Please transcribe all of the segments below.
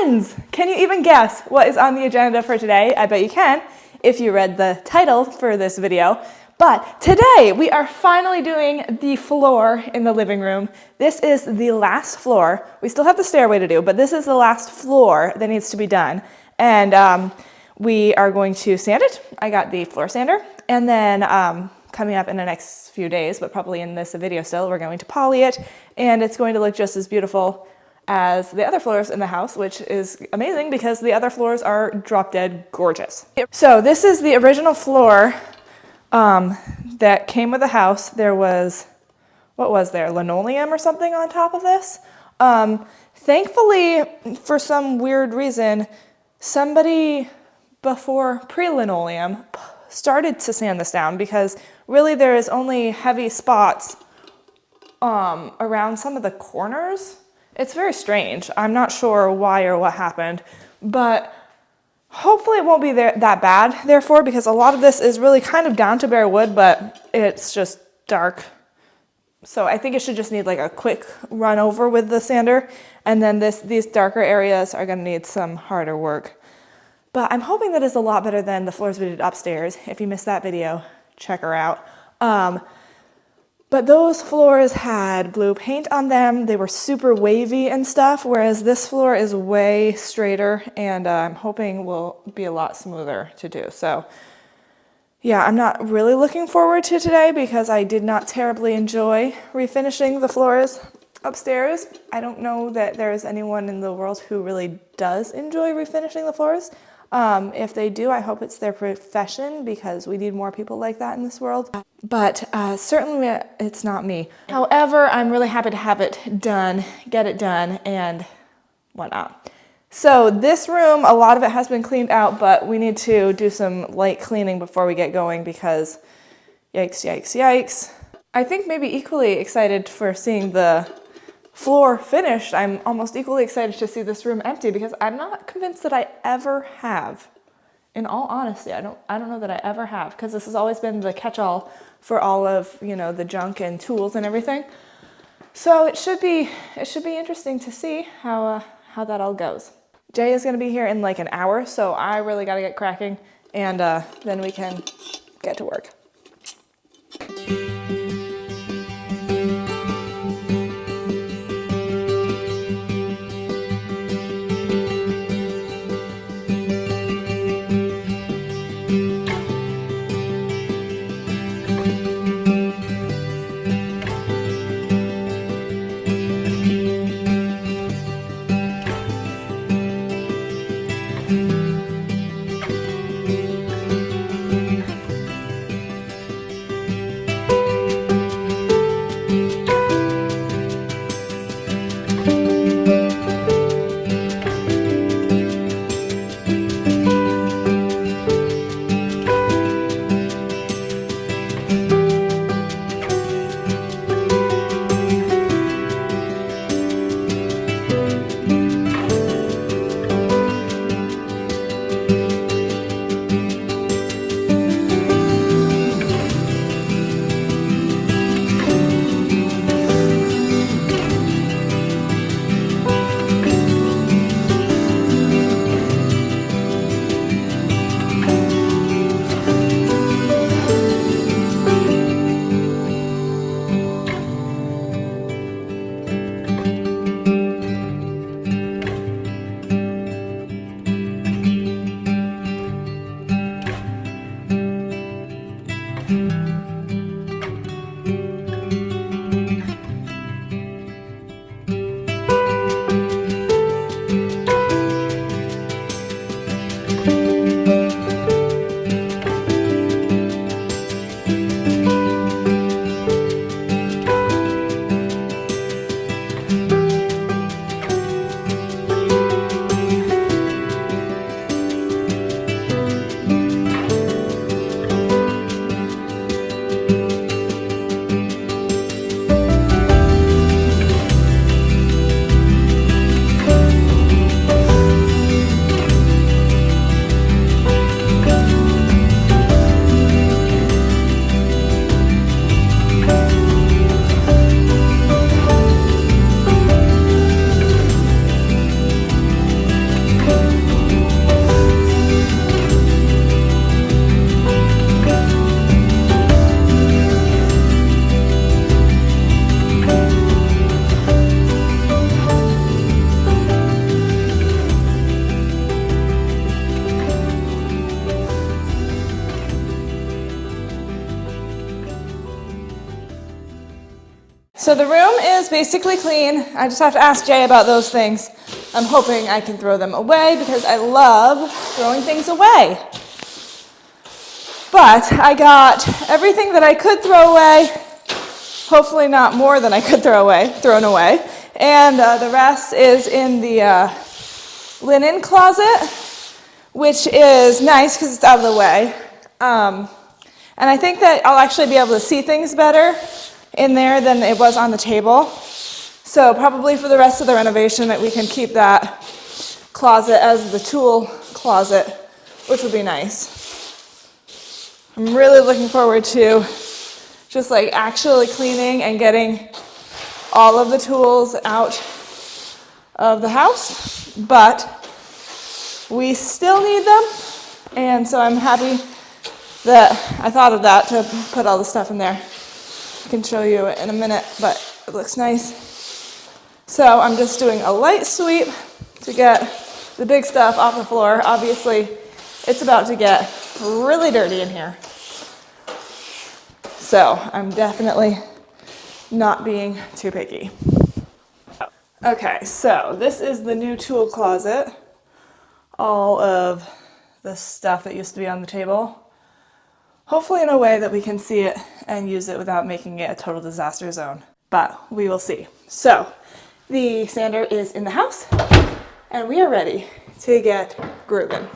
friends, can you even guess what is on the agenda for today? I bet you can if you read the title for this video. But today we are finally doing the floor in the living room. This is the last floor. We still have the stairway to do, but this is the last floor that needs to be done. And we are going to sand it. I got the floor sander. And then coming up in the next few days, but probably in this video still, we're going to poly it. And it's going to look just as beautiful as the other floors in the house, which is amazing because the other floors are drop dead gorgeous. So this is the original floor that came with the house. There was, what was there, linoleum or something on top of this. Thankfully, for some weird reason, somebody before pre-linoleum started to sand this down because really there is only heavy spots around some of the corners. It's very strange. I'm not sure why or what happened, but hopefully it won't be that bad, therefore, because a lot of this is really kind of down to bare wood, but it's just dark. So I think it should just need like a quick run over with the sander, and then these darker areas are gonna need some harder work. But I'm hoping that is a lot better than the floors we did upstairs. If you missed that video, check her out. But those floors had blue paint on them. They were super wavy and stuff, whereas this floor is way straighter, and I'm hoping will be a lot smoother to do. So yeah, I'm not really looking forward to today because I did not terribly enjoy refinishing the floors upstairs. I don't know that there's anyone in the world who really does enjoy refinishing the floors. If they do, I hope it's their profession because we need more people like that in this world. But certainly it's not me. However, I'm really happy to have it done, get it done, and whatnot. So this room, a lot of it has been cleaned out, but we need to do some light cleaning before we get going because yikes, yikes, yikes. I think maybe equally excited for seeing the floor finished. I'm almost equally excited to see this room empty because I'm not convinced that I ever have. In all honesty, I don't know that I ever have, because this has always been the catch-all for all of, you know, the junk and tools and everything. So it should be interesting to see how that all goes. Jay is going to be here in like an hour, so I really got to get cracking, and then we can get to work. so the room is basically clean. I just have to ask Jay about those things. I'm hoping I can throw them away because I love throwing things away. But I got everything that I could throw away, hopefully not more than I could thrown away. And the rest is in the linen closet, which is nice because it's out of the way. And I think that I'll actually be able to see things better in there than it was on the table. So probably for the rest of the renovation that we can keep that closet as the tool closet, which would be nice. I'm really looking forward to just like actually cleaning and getting all of the tools out of the house, but we still need them. And so I'm happy that I thought of that to put all the stuff in there. I can show you in a minute, but it looks nice. So I'm just doing a light sweep to get the big stuff off the floor. Obviously, it's about to get really dirty in here. So I'm definitely not being too picky. Okay, so this is the new tool closet. All of the stuff that used to be on the table. Hopefully in a way that we can see it and use it without making it a total disaster zone. But we will see. So the sander is in the house and we are ready to get grooving.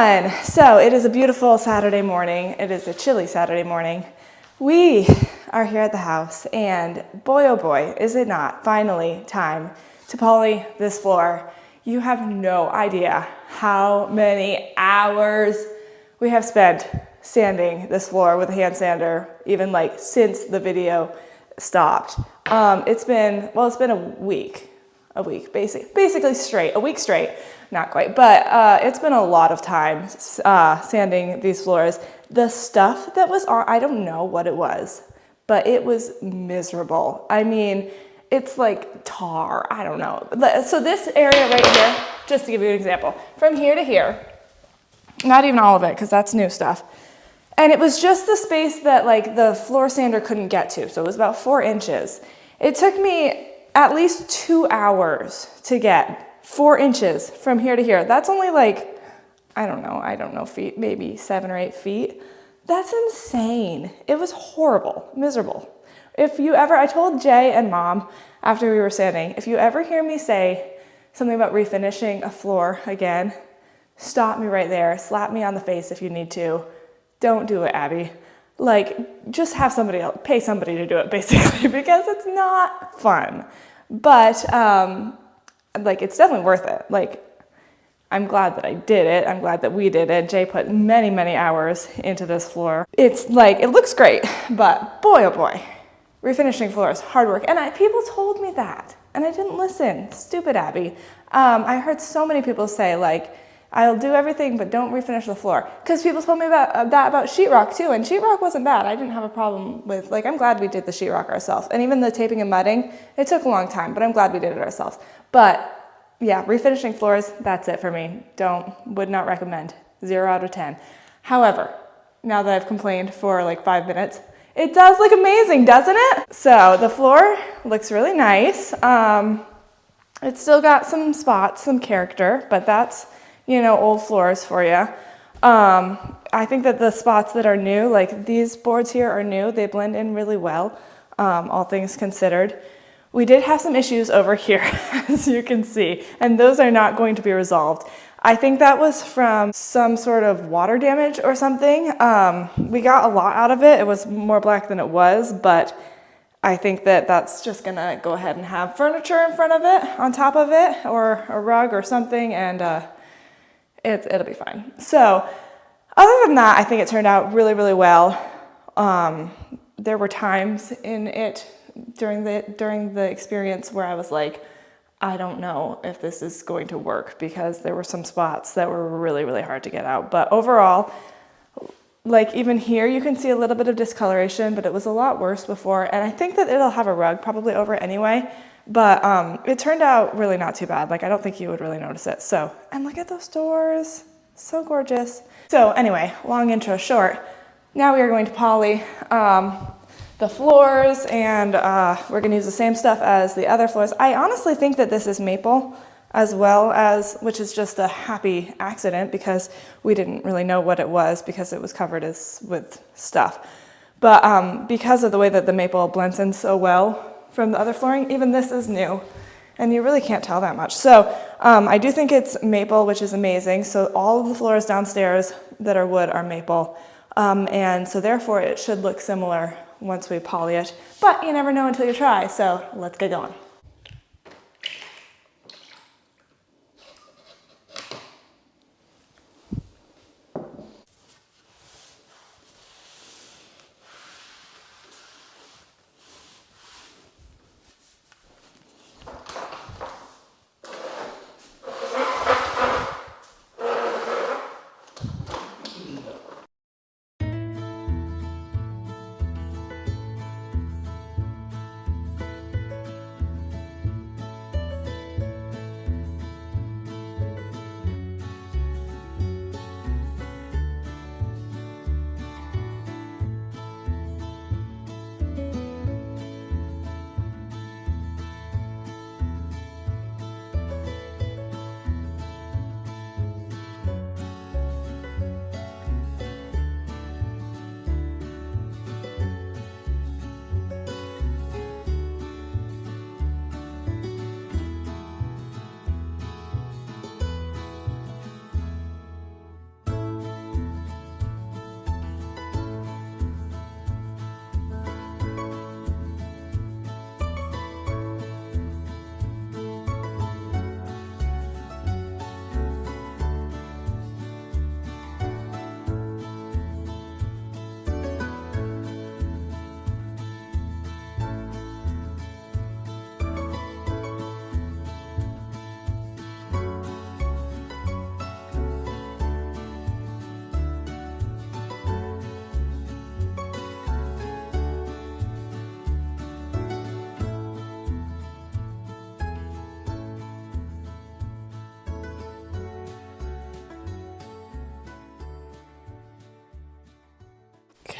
everyone. So it is a beautiful Saturday morning. It is a chilly Saturday morning. We are here at the house, and boy, oh boy, is it not finally time to poly this floor. You have no idea how many hours we have spent sanding this floor with a hand sander, even like since the video stopped. It's been a week, basically straight, a week straight, not quite, but it's been a lot of time sanding these floors. The stuff that was on, I don't know what it was, but it was miserable. I mean, it's like tar, I don't know. So this area right here, just to give you an example, from here to here, not even all of it, because that's new stuff. And it was just the space that like the floor sander couldn't get to. So it was about 4 inches. It took me at least 2 hours to get 4 inches from here to here. That's only like, I don't know, feet, maybe 7 or 8 feet. That's insane. It was horrible, miserable. If you ever, I told Jay and Mom after we were sanding, if you ever hear me say something about refinishing a floor again, stop me right there, slap me on the face if you need to. Don't do it, Abby. Like, just have somebody else, pay somebody to do it basically, because it's not fun. But like, it's definitely worth it. Like, I'm glad that I did it. I'm glad that we did it. Jay put many, many hours into this floor. It's like, it looks great, but boy, oh boy, refinishing floors, hard work. And people told me that, and I didn't listen. Stupid Abby. I heard so many people say like, I'll do everything, but don't refinish the floor. Because people told me about that about sheetrock too, and sheetrock wasn't bad. I didn't have a problem with, like, I'm glad we did the sheetrock ourselves. And even the taping and mudding, it took a long time, but I'm glad we did it ourselves. But yeah, refinishing floors, that's it for me. Would not recommend. 0 out of 10. However, now that I've complained for like 5 minutes, it does look amazing, doesn't it? So the floor looks really nice. It's still got some spots, some character, but that's, you know, old floors for you. I think that the spots that are new, like these boards here are new, they blend in really well, all things considered. We did have some issues over here, as you can see, and those are not going to be resolved. I think that was from some sort of water damage or something. We got a lot out of it. It was more black than it was, but I think that that's just gonna go ahead and have furniture in front of it, on top of it, or a rug or something, and it'll be fine. So other than that, I think it turned out really, really well. There were times in it during the experience where I was like, I don't know if this is going to work, because there were some spots that were really, really hard to get out. But overall, like even here, you can see a little bit of discoloration, but it was a lot worse before. And I think that it'll have a rug probably over it anyway. But it turned out really not too bad. Like, I don't think you would really notice it. So, and look at those doors, so gorgeous. So anyway, long intro short, now we are going to poly the floors, and we're gonna use the same stuff as the other floors. I honestly think that this is maple as well as, which is just a happy accident because we didn't really know what it was because it was covered with stuff. But because of the way that the maple blends in so well from the other flooring, even this is new, and you really can't tell that much. So I do think it's maple, which is amazing. So all of the floors downstairs that are wood are maple. And so therefore it should look similar once we poly it, but you never know until you try. So let's get going.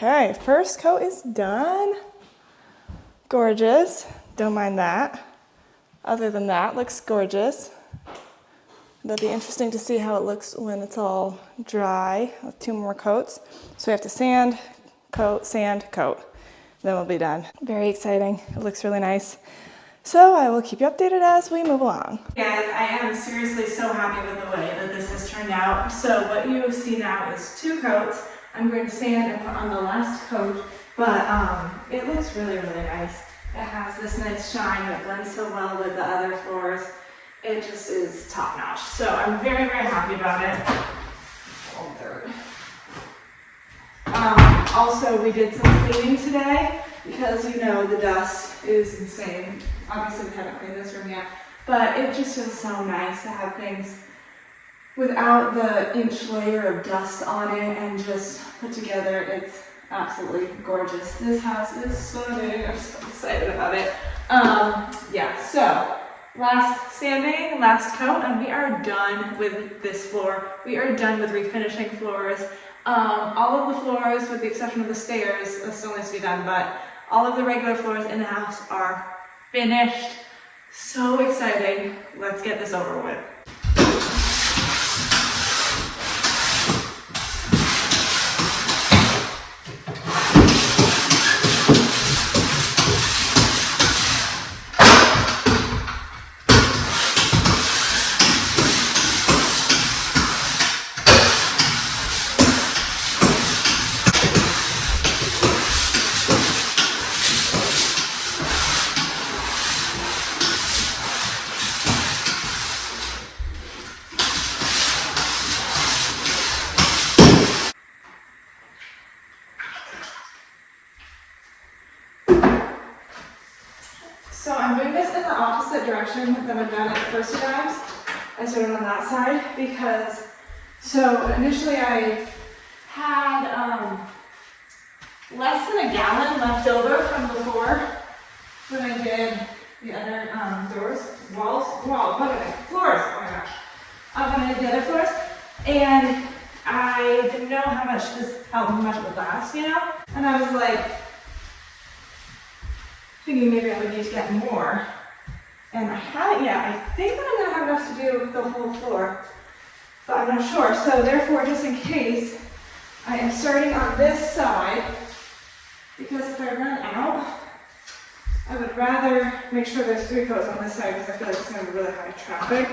Okay, first coat is done. Gorgeous. Don't mind that. Other than that, looks gorgeous. That'll be interesting to see how it looks when it's all dry with 2 more coats. So we have to sand, coat, then we'll be done. Very exciting. It looks really nice. So I will keep you updated as we move along. Guys, I am seriously so happy with the way that this has turned out. So what you see now is 2 coats. I'm going to sand and put on the last coat, but it looks really, really nice. It has this nice shine that blends so well with the other floors. It just is top notch. So I'm very, very happy about it. Also, we did some cleaning today because you know the dust is insane. Obviously, we haven't cleaned this room yet, but it just feels so nice to have things without the inch layer of dust on it and just put together. It's absolutely gorgeous. This house is stunning. I'm so excited about it. Yeah, so last sanding, last coat, and we are done with this floor. We are done with refinishing floors. All of the floors, with the exception of the stairs, that still needs to be done, but all of the regular floors in the house are finished. So exciting. Let's get this over with. So I'm doing this in the opposite direction than I've done it the first 2 times. I started on that side because, so initially I had less than a gallon left over from before when I did the other floors, oh my gosh. When I did the other floors, and I didn't know how much it would last, you know? And I was like, thinking maybe I would need to get more. And I haven't yet. I think that I'm gonna have enough to do the whole floor, but I'm not sure. So therefore, just in case, I am starting on this side, because if I run out, I would rather make sure there's 3 coats on this side because I feel like it's gonna be really high traffic.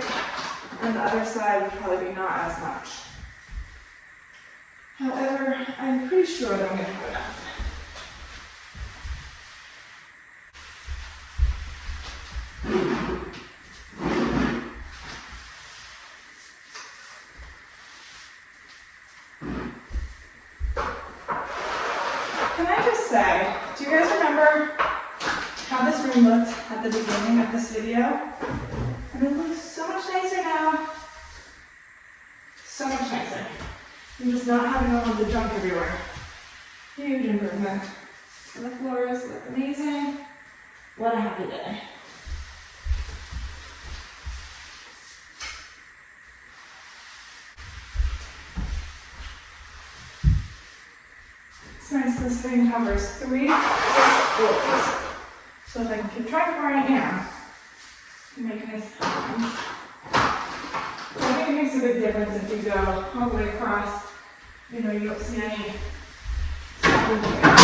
And the other side would probably be not as much. However, I'm pretty sure that I'm gonna have enough. Can I just say, do you guys remember how this room looked at the beginning of this video? And it looks so much nicer now. So much nicer. I'm just not having all of the junk everywhere. Huge improvement. And the floors look amazing. What a happy day. It's nice this thing covers 3 floors. So if I can keep track of where I am, make nice patterns. I think it makes a big difference if you go all the way across, you know, you don't see any stopping points.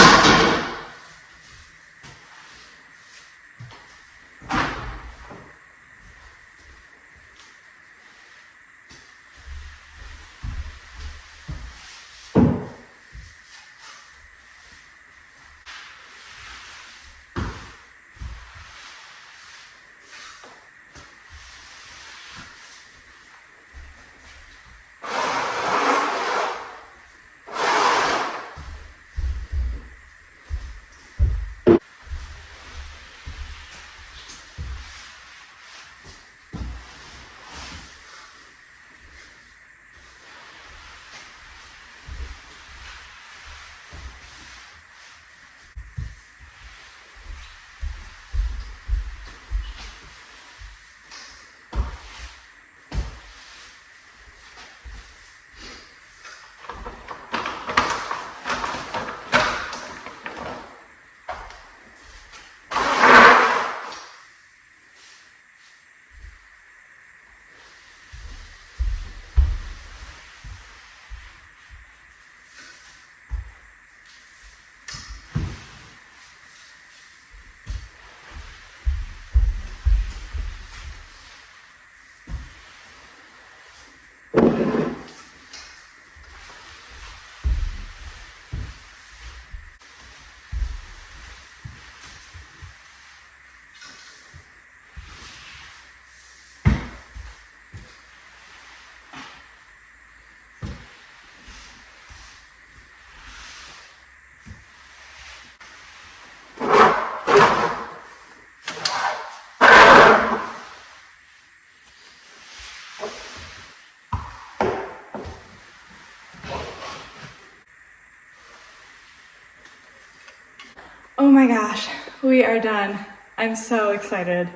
my gosh, we are done. I'm so excited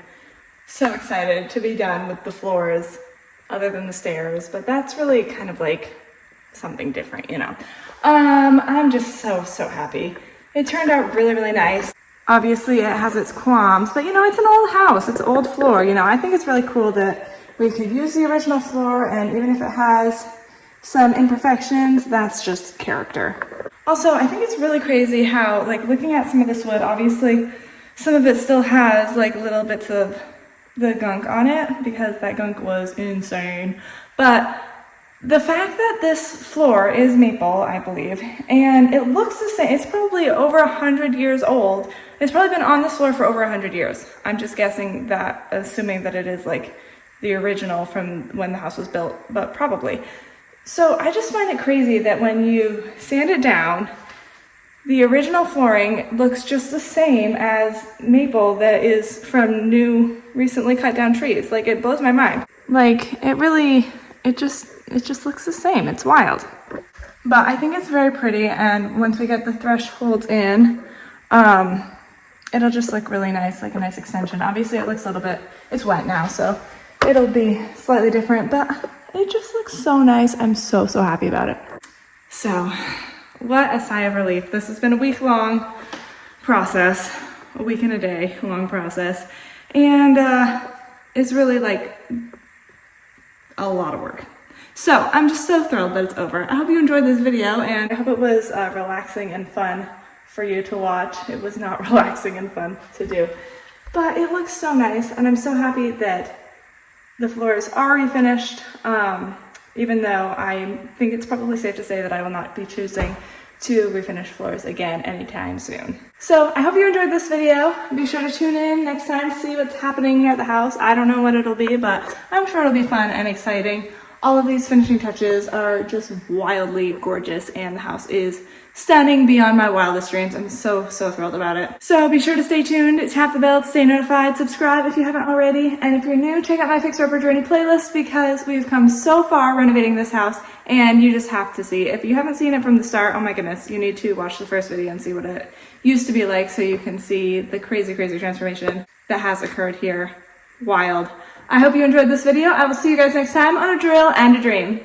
to be done with the floors, other than the stairs, but that's really kind of like something different, you know. I'm just so happy. It turned out really nice. Obviously it has its qualms, but you know, it's an old house, it's old floor, you know. I think it's really cool that we could use the original floor, and even if it has some imperfections, that's just character. Also, I think it's really crazy how, like, looking at some of this wood, obviously some of it still has like little bits of the gunk on it because that gunk was insane. But the fact that this floor is maple, I believe, and it looks the same, it's probably over 100 years old. It's probably been on this floor for over 100 years. I'm just guessing that, assuming that it is like the original from when the house was built, but probably. So I just find it crazy that when you sand it down, the original flooring looks just the same as maple that is from new, recently cut down trees. Like, it blows my mind. Like, it just looks the same. It's wild. But I think it's very pretty, and once we get the thresholds in, it'll just look really nice, like a nice extension. Obviously it looks a little bit, it's wet now, so it'll be slightly different, but it just looks so nice. I'm so happy about it. So, what a sigh of relief. This has been a week-long process, a week and a day long process, and it's really like a lot of work. So I'm just so thrilled that it's over. I hope you enjoyed this video, and I hope it was relaxing and fun for you to watch. It was not relaxing and fun to do, but it looks so nice, and I'm so happy that the floors are refinished, even though I think it's probably safe to say that I will not be choosing to refinish floors again anytime soon. So I hope you enjoyed this video. Be sure to tune in next time to see what's happening here at the house. I don't know what it'll be, but I'm sure it'll be fun and exciting. All of these finishing touches are just wildly gorgeous, and the house is stunning beyond my wildest dreams. I'm so thrilled about it. So be sure to stay tuned, tap the bell to stay notified, subscribe if you haven't already, and if you're new, check out my Fixer Upper Journey playlist because we've come so far renovating this house, and you just have to see. If you haven't seen it from the start, oh my goodness, you need to watch the first video and see what it used to be like so you can see the crazy transformation that has occurred here. Wild. I hope you enjoyed this video. I will see you guys next time on A Drill and a Dream.